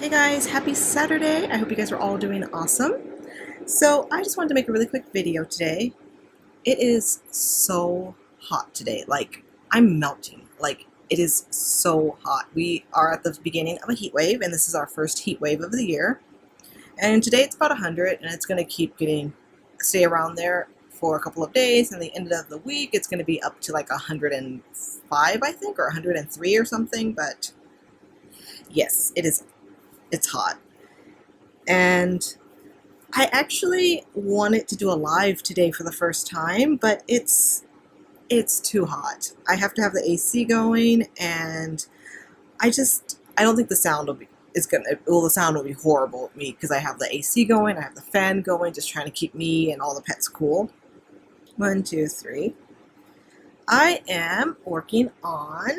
Hey guys, happy Saturday. I hope you guys are all doing awesome. So I just wanted to make a really quick video today. It is so hot today. Like, I'm melting. Like, it is so hot. We are at the beginning of a heat wave, and this is our first heat wave of the year. And today it's about 100, and it's going to stay around there for a couple of days, and the end of the week it's going to be up to like 105, I think, or 103 or something. But yes, it's hot. And I actually wanted to do a live today for the first time, but it's too hot. I have to have the AC going, and I don't think the sound will be the sound will be horrible with me because I have the AC going, I have the fan going, just trying to keep me and all the pets cool. 1, 2, 3. I am working on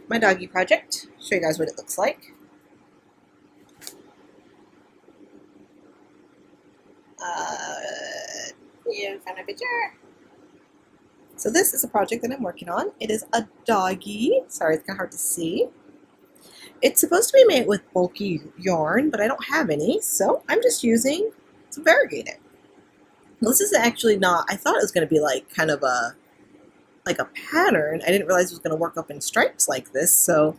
my doggy project. Show you guys what it looks like. You found a picture. So this is a project that I'm working on. It is a doggy. Sorry, it's kind of hard to see. It's supposed to be made with bulky yarn, but I don't have any, so I'm just using some variegated. Well, this is actually not, I thought it was going to be like kind of a pattern. I didn't realize it was going to work up in stripes like this, so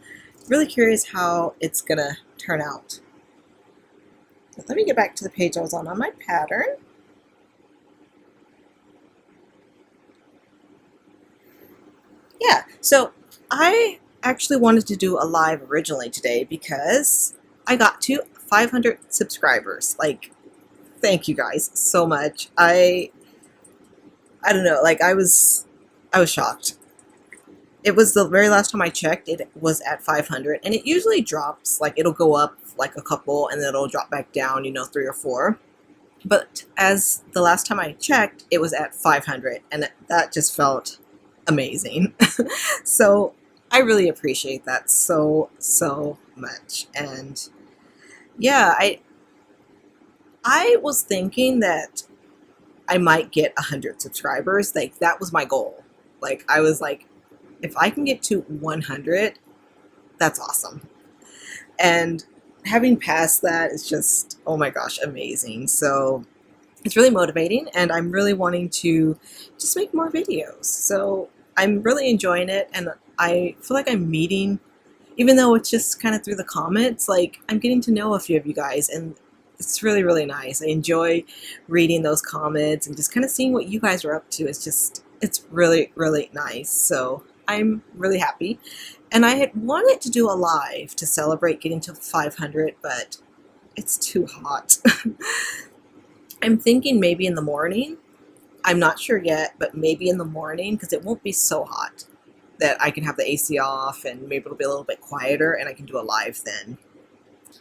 really curious how it's going to turn out. But let me get back to the page I was on my pattern. Yeah, so I actually wanted to do a live originally today because I got to 500 subscribers. Like, thank you guys so much. I don't know, like I was shocked. It was the very last time I checked, it was at 500, and it usually drops, like it'll go up like a couple and then it'll drop back down, 3 or 4. But as the last time I checked, it was at 500, and that just felt amazing. So I really appreciate that so much. And yeah, I was thinking that I might get 100 subscribers. Like, that was my goal. Like, I was like, if I can get to 100, that's awesome. And having passed that is just, oh my gosh, amazing. So it's really motivating, and I'm really wanting to just make more videos. So I'm really enjoying it, and I feel like I'm meeting, even though it's just kind of through the comments, like I'm getting to know a few of you guys, and it's really, really nice. I enjoy reading those comments and just kind of seeing what you guys are up to. It's really, really nice. So I'm really happy. And I had wanted to do a live to celebrate getting to 500, but it's too hot. I'm thinking maybe in the morning. I'm not sure yet, but maybe in the morning, because it won't be so hot that I can have the AC off, and maybe it'll be a little bit quieter and I can do a live then.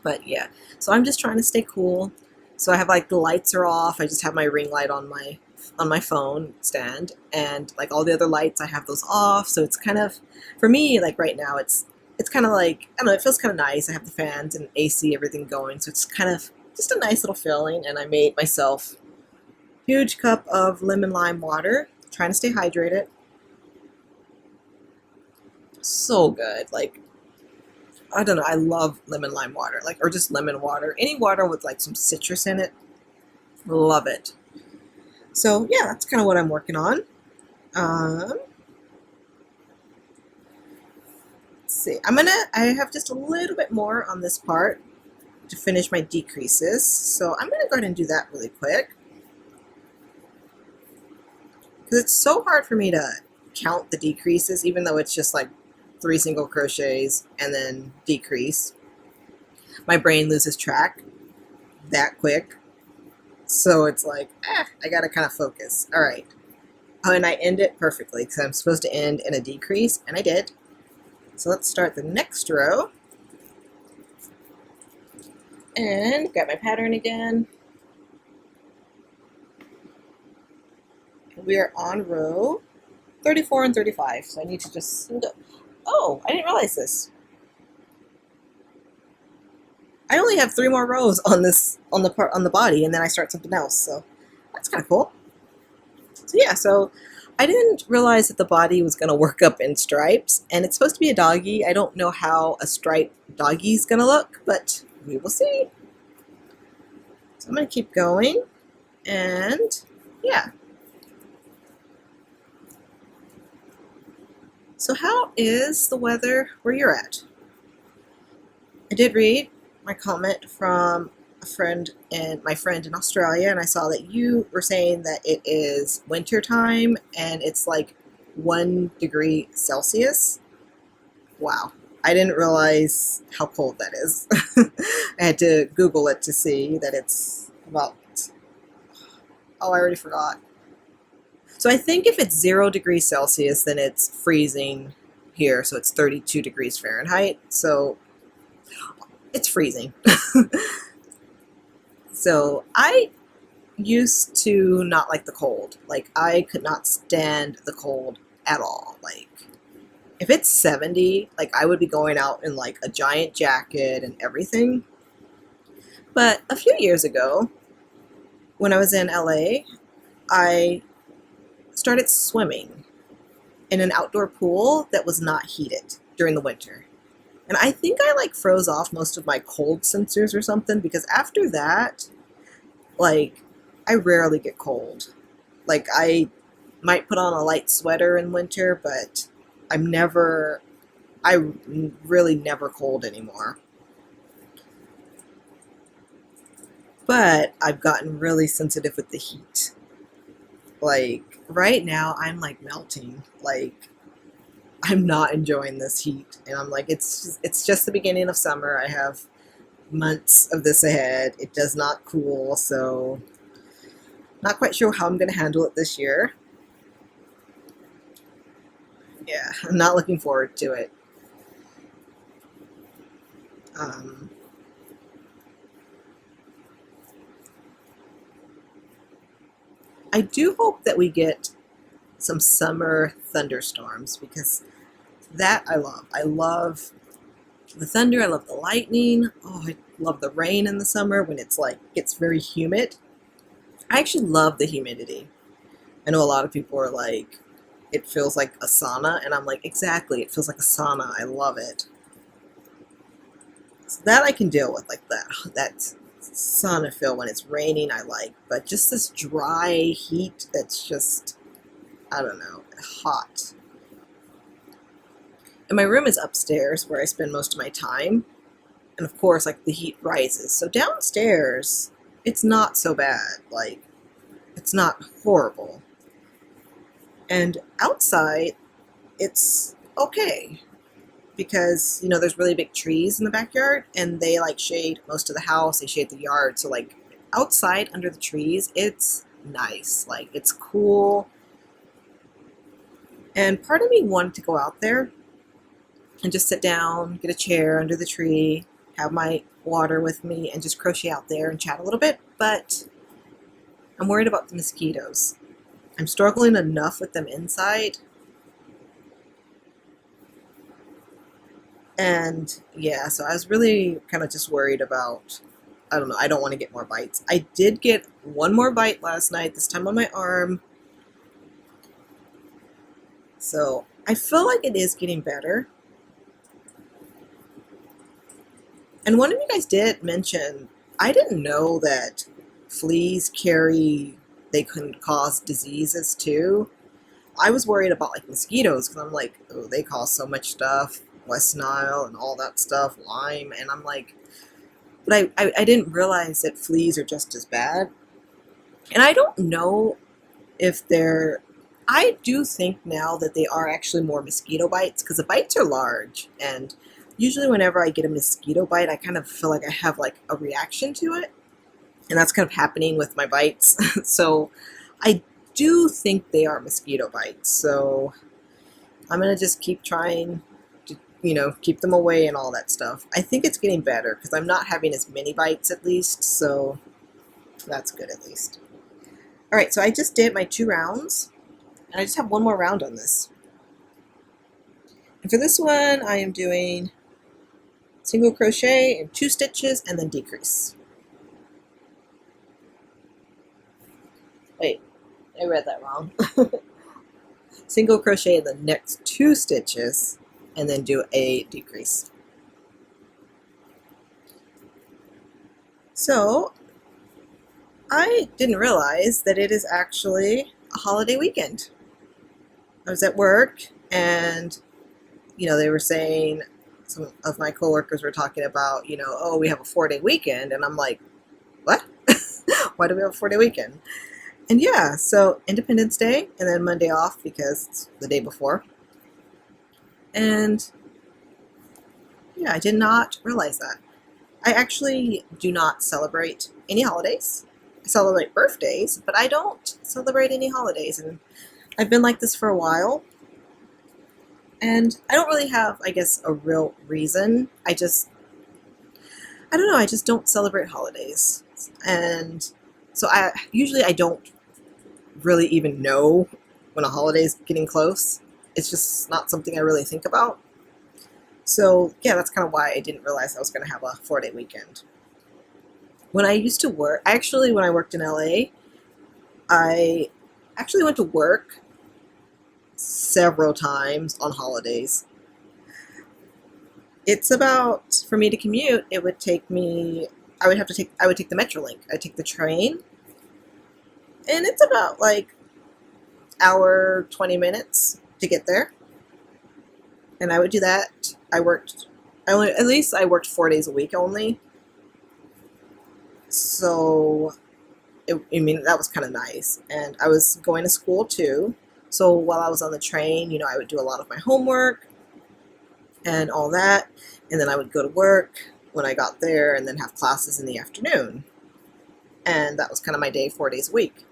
But yeah, so I'm just trying to stay cool. So I have, like, the lights are off. I just have my ring light on my phone stand, and like all the other lights, I have those off. So it's kind of, for me, like right now, it's kind of like, I don't know, it feels kind of nice. I have the fans and AC, everything going, so it's kind of just a nice little feeling. And I made myself a huge cup of lemon lime water, trying to stay hydrated. So good. Like, I don't know, I love lemon lime water, like, or just lemon water. Any water with like some citrus in it, love it. So yeah, that's kind of what I'm working on. Let's see, I have just a little bit more on this part to finish my decreases. So I'm gonna go ahead and do that really quick, because it's so hard for me to count the decreases, even though it's just like 3 single crochets and then decrease. My brain loses track that quick. So it's like, I gotta kind of focus. All right. Oh, and I end it perfectly because I'm supposed to end in a decrease, and I did. So let's start the next row. And grab my pattern again. We are on row 34 and 35. So I need to just, oh, I didn't realize this. I only have 3 more rows on the body, and then I start something else. So that's kind of cool. So yeah, so I didn't realize that the body was going to work up in stripes, and it's supposed to be a doggy. I don't know how a striped doggy is going to look, but we will see. So I'm going to keep going, and yeah. So how is the weather where you're at? I did read my comment from my friend in Australia, and I saw that you were saying that it is winter time and it's like 1 degree Celsius. Wow, I didn't realize how cold that is. I had to Google it to see that it's about, oh, I already forgot. So I think if it's 0 degrees Celsius, then it's freezing here, so it's 32 degrees Fahrenheit. So it's freezing. So I used to not like the cold. Like, I could not stand the cold at all. Like, if it's 70, like, I would be going out in like a giant jacket and everything. But a few years ago, when I was in LA, I started swimming in an outdoor pool that was not heated during the winter. And I think I like froze off most of my cold sensors or something, because after that, like, I rarely get cold. Like, I might put on a light sweater in winter, but I'm really never cold anymore. But I've gotten really sensitive with the heat. Like, right now, I'm like melting. Like, I'm not enjoying this heat, and I'm like, it's just the beginning of summer. I have months of this ahead. It does not cool, so not quite sure how I'm going to handle it this year. Yeah, I'm not looking forward to it. I do hope that we get some summer thunderstorms, because that I love. I love the thunder, I love the lightning. Oh, I love the rain in the summer when it's like, it's very humid. I actually love the humidity. I know a lot of people are like, it feels like a sauna, and I'm like, exactly, it feels like a sauna. I love it. So that I can deal with, like that sauna feel when it's raining, I like. But just this dry heat that's just, I don't know, hot. And my room is upstairs where I spend most of my time. And of course, like, the heat rises. So downstairs, it's not so bad. Like, it's not horrible. And outside, it's okay. Because, you know, there's really big trees in the backyard, and they like shade most of the house. They shade the yard. So like, outside under the trees, it's nice. Like, it's cool. And part of me wanted to go out there and just sit down, get a chair under the tree, have my water with me, and just crochet out there and chat a little bit. But I'm worried about the mosquitoes. I'm struggling enough with them inside. And yeah, so I was really kind of just worried about, I don't know, I don't want to get more bites. I did get one more bite last night, this time on my arm. So I feel like it is getting better. And one of you guys did mention, I didn't know that fleas they can cause diseases too. I was worried about like mosquitoes, because I'm like, oh, they cause so much stuff, West Nile and all that stuff, Lyme, and I'm like, but I didn't realize that fleas are just as bad. And I don't know if I do think now that they are actually more mosquito bites, because the bites are large, and usually whenever I get a mosquito bite, I kind of feel like I have like a reaction to it, and that's kind of happening with my bites. So I do think they are mosquito bites, so I'm going to just keep trying to, you know, keep them away and all that stuff. I think it's getting better, because I'm not having as many bites at least, so that's good at least. Alright, so I just did my 2 rounds, and I just have one more round on this. And for this one, I am doing single crochet and 2 stitches and then decrease. Wait, I read that wrong. single crochet in the next 2 stitches, and then do a decrease. So I didn't realize that it is actually a holiday weekend. I was at work, and they were saying, some of my coworkers were talking about, oh, we have a 4-day weekend, and I'm like, what? Why do we have a 4-day weekend? And yeah, so Independence Day, and then Monday off because it's the day before. And yeah, I did not realize that. I actually do not celebrate any holidays. I celebrate birthdays, but I don't celebrate any holidays. And I've been like this for a while. And I don't really have, I guess, a real reason. I don't know, I just don't celebrate holidays. And so I don't really even know when a holiday's getting close. It's just not something I really think about. So yeah, that's kind of why I didn't realize I was going to have a 4-day weekend. When I used to work, when I worked in LA, I actually went to work several times on holidays. It's about, for me to commute, it would take me, I would take the Metrolink. I'd take the train, and it's about like hour, 20 minutes to get there. And I would do that. I worked 4 days a week only. So, that was kind of nice. And I was going to school too. So while I was on the train, I would do a lot of my homework and all that. And then I would go to work when I got there and then have classes in the afternoon. And that was kind of my day 4 days a week.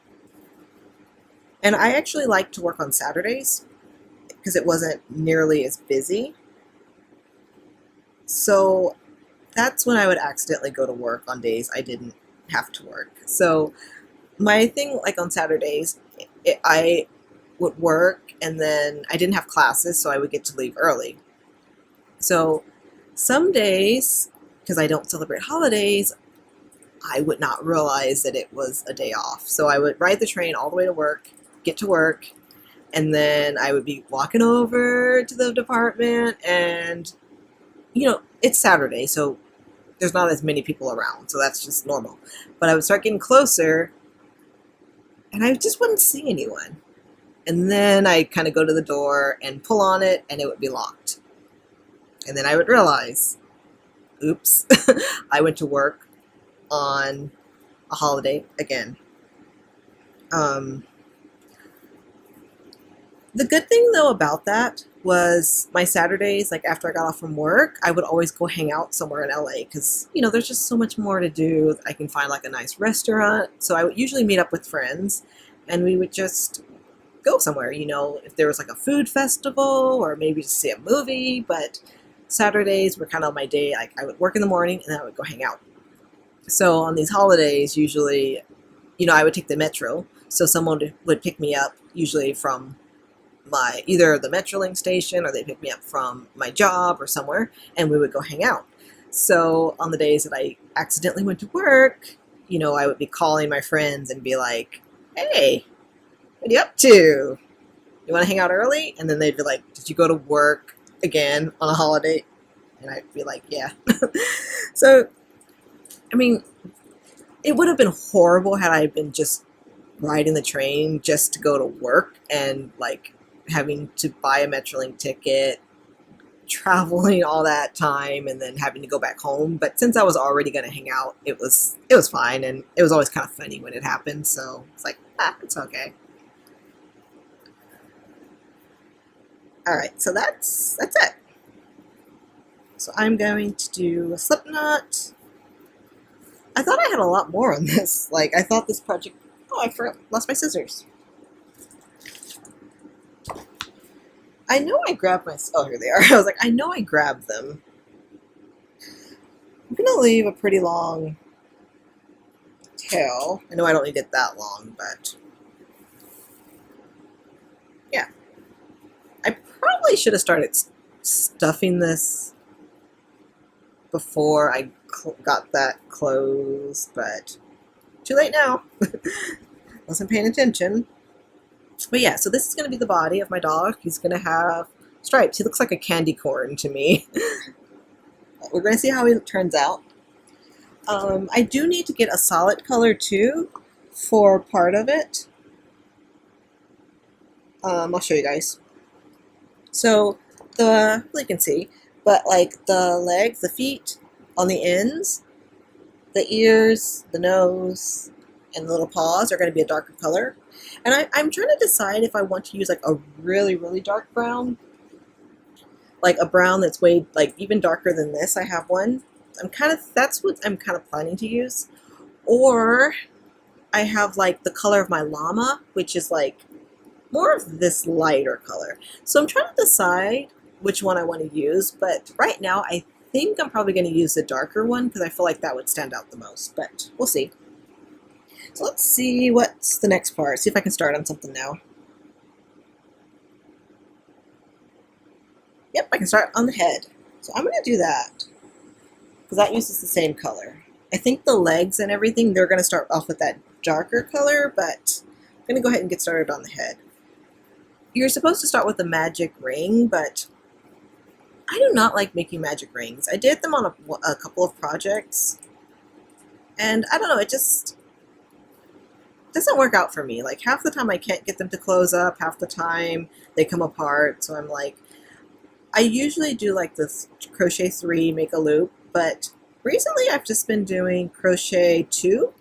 And I actually liked to work on Saturdays because it wasn't nearly as busy. So that's when I would accidentally go to work on days I didn't have to work. So my thing, like on Saturdays, I would work, and then I didn't have classes, so I would get to leave early. So some days, because I don't celebrate holidays, I would not realize that it was a day off. So I would ride the train all the way to work, get to work, and then I would be walking over to the department, and it's Saturday, so there's not as many people around, so that's just normal. But I would start getting closer, and I just wouldn't see anyone. And then I'd kind of go to the door and pull on it, and it would be locked. And then I would realize, oops, I went to work on a holiday again. The good thing, though, about that was my Saturdays, like after I got off from work, I would always go hang out somewhere in LA because, there's just so much more to do. I can find like a nice restaurant. So I would usually meet up with friends, and we would just go somewhere, if there was like a food festival or maybe just see a movie. But Saturdays were kind of my day. Like I would work in the morning and then I would go hang out. So on these holidays, usually, I would take the metro. So someone would pick me up, usually from either the Metrolink station, or they pick me up from my job or somewhere, and we would go hang out. So on the days that I accidentally went to work, I would be calling my friends and be like, hey, what are you up to? You want to hang out early? And then they'd be like, did you go to work again on a holiday? And I'd be like, yeah. So, it would have been horrible had I been just riding the train just to go to work and like having to buy a Metrolink ticket, traveling all that time, and then having to go back home. But since I was already going to hang out, it was fine, and it was always kind of funny when it happened. So it's like, it's okay. All right, so that's it. So I'm going to do a slip knot. I thought I had a lot more on this. Like I thought this project. Oh, I lost my scissors. I know I grabbed my. Oh, here they are. I was like, I know I grabbed them. I'm gonna leave a pretty long tail. I know I don't need it that long, but yeah. I probably should have started stuffing this before I got that closed, but too late now. Wasn't paying attention. But yeah, so this is going to be the body of my dog. He's going to have stripes. He looks like a candy corn to me. We're going to see how he turns out. I do need to get a solid color too for part of it. I'll show you guys. So you can see, but like the legs, the feet on the ends, the ears, the nose, and the little paws are going to be a darker color. And I'm trying to decide if I want to use like a really, really dark brown, like a brown that's way like even darker than this. I have one. That's what I'm kind of planning to use. Or I have like the color of my llama, which is like more of this lighter color. So I'm trying to decide which one I want to use, but right now I think I'm probably going to use the darker one because I feel like that would stand out the most, but we'll see. So let's see what's the next part. See if I can start on something now. Yep, I can start on the head. So I'm going to do that because that uses the same color. I think the legs and everything, they're going to start off with that darker color, but I'm going to go ahead and get started on the head. You're supposed to start with a magic ring, but I do not like making magic rings. I did them on a couple of projects, and I don't know, it just doesn't work out for me. Like half the time I can't get them to close up, half the time they come apart, so I'm like, I usually do like this crochet 3, make a loop, but recently I've just been doing crochet 2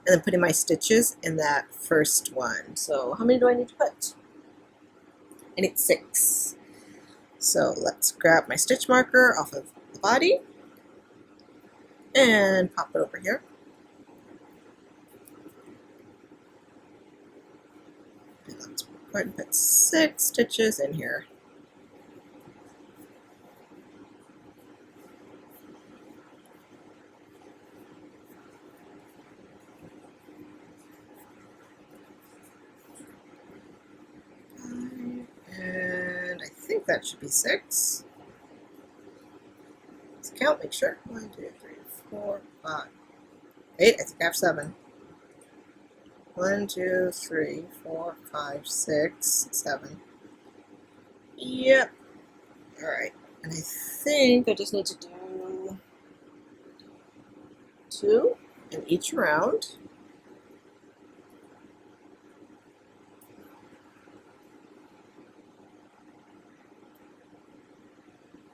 and then putting my stitches in that first one. So how many do I need to put? I need 6. So let's grab my stitch marker off of the body and pop it over here. And let's go ahead and put 6 stitches in here. And I think that should be 6. Let's count, make sure. 1, 2, 3, 4, 5, 8. I think I have 7. 1, 2, 3, 4, 5, 6, 7. Yep. Alright. And I think I just need to do 2 in each round.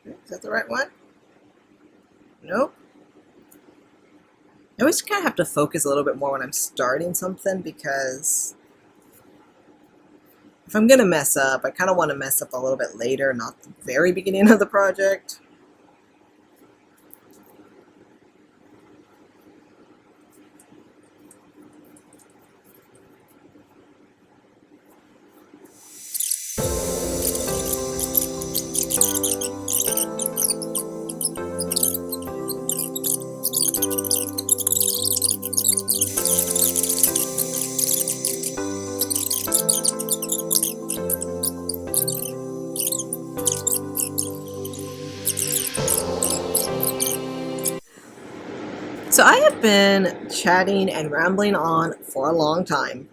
Is that the right one? Nope. I always kind of have to focus a little bit more when I'm starting something because if I'm going to mess up, I kind of want to mess up a little bit later, not the very beginning of the project. So I have been chatting and rambling on for a long time.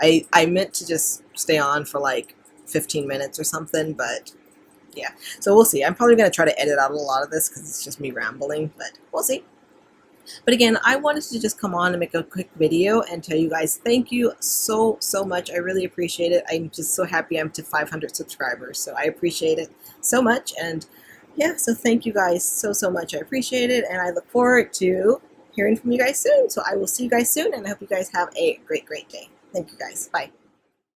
I meant to just stay on for like 15 minutes or something, but yeah. So we'll see. I'm probably going to try to edit out a lot of this because it's just me rambling, but we'll see. But again, I wanted to just come on and make a quick video and tell you guys thank you so much. I really appreciate it. I'm just so happy I'm to 500 subscribers, so I appreciate it so much. And yeah, so thank you guys so much. I appreciate it, and I look forward to hearing from you guys soon. So I will see you guys soon, and I hope you guys have a great day. Thank you guys. Bye.